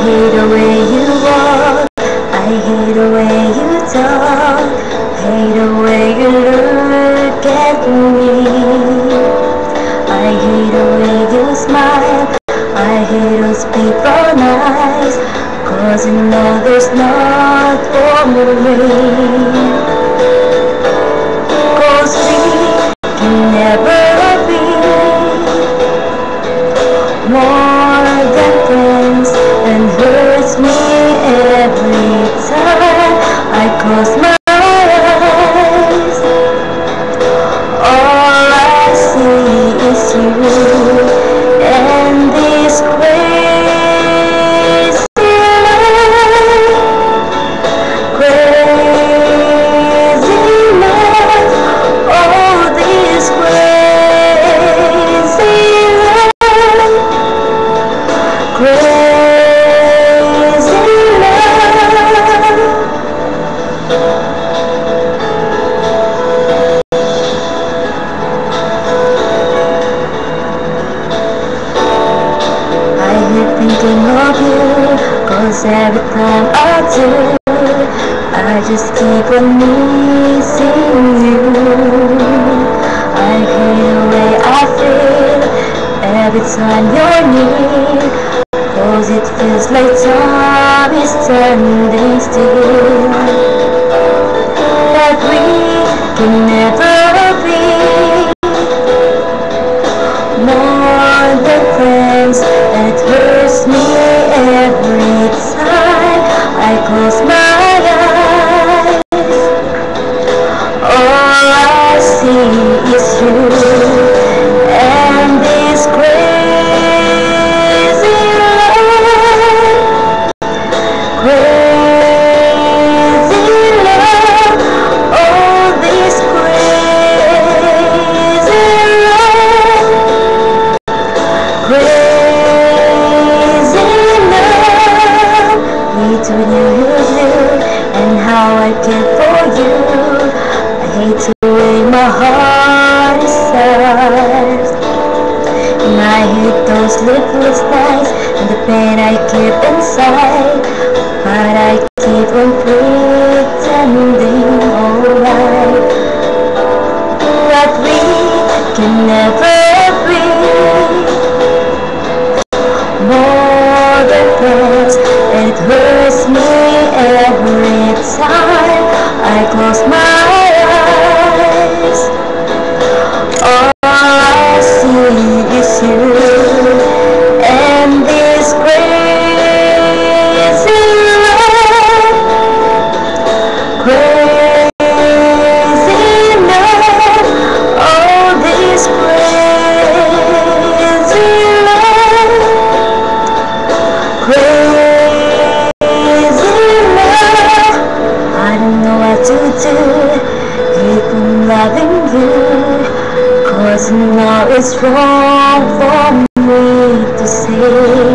hate the way you walk, I hate the way you talk, hate the way you look at me. I hate the way you smile, I hate those people nice, 'cause you know there's not for me. 'Cause we can never be more than friends, and hurts me every time I close my eyes. All I see is you and this crazy life, crazy life, oh this crazy life, crazy love. I hate thinking of you, 'cause every time I do, I just keep on missing you. I hate the way I feel every time you're near, 'cause it feels like time is standing still. That we can never be more than friends. It hurts me every time I close my eyes. All I see is you and this crazy love, crazy love, oh this crazy love, crazy love. Hate when you use you and how I care for you. I hate the way my heart is sad, and I hate those sleepless nights and the pain I keep inside. But I keep on pretending alright, that we can never be more than friends. It hurts me every time I close my eyes. All I see is you and this crazy love, crazy love, oh this crazy love, crazy love. I don't know what to do, keep on loving you, 'cause now it's wrong for me to say.